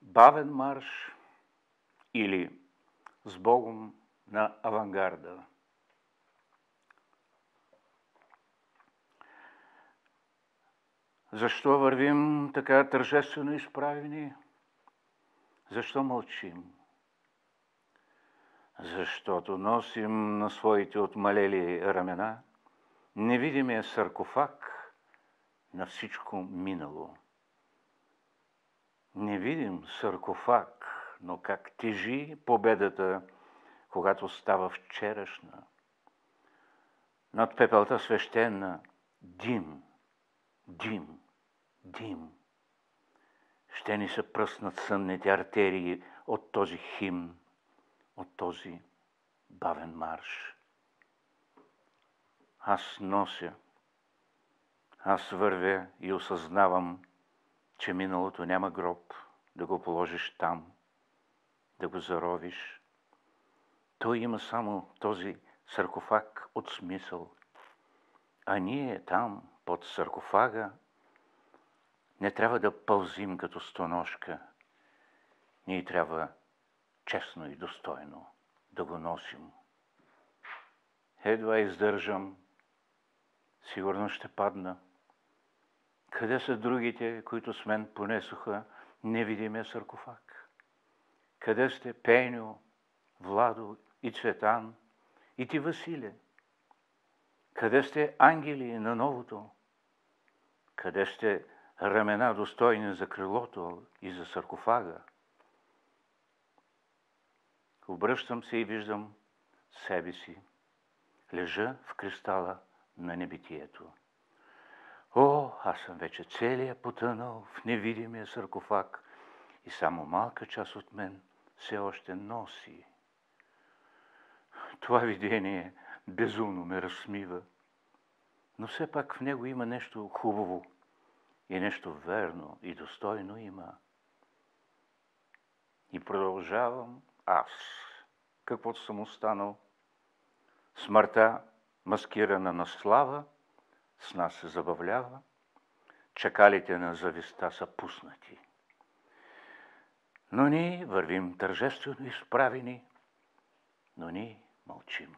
Бавен марш или с Богом на авангарда. Защо вървим така тържествено изправени? Защо мълчим? Защото носим на своите отмалели ramена невидимия саркофаг на всичко минало. Невидим саркофаг, но как тежи победата, когато става вчерашна. Над пепелта свещена дим, дим, дим. Ще ни се пръснат сънните артерии от този химн, от този бавен марш. Аз нося, аз вървя и осъзнавам, че миналото няма гроб да го положиш там, да го заровиш. Той има само този саркофаг от смисъл. А ние там, под саркофага, не трябва да пълзим като стоножка. Ние трябва честно и достойно да го носим. Едва издържам, сигурно ще падна. Къде са другите, които с мен понесоха невидимия саркофаг? Къде сте Пеню, Владо и Цветан, и ти, Василе? Къде сте ангели на новото? Къде сте ramена достойни за крилото и за саркофага? Обръщам се и виждам себе си. Лежа в кристала на небитието. О, аз съм вече целия потънал в невидимия саркофаг и само малка част от мен все още носи. Това видение безумно ме разсмива, но все пак в него има нещо хубаво и нещо верно и достойно има. И продължавам аз, каквото съм останал. Смъртта, маскирана на слава, с нас се забавлява, чакалите на зависта са пуснати. Но ние вървим тържествено изправени, но ние мълчим.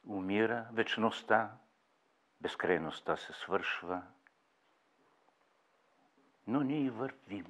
Умира вечността, безкрайността се свършва, но ние вървим.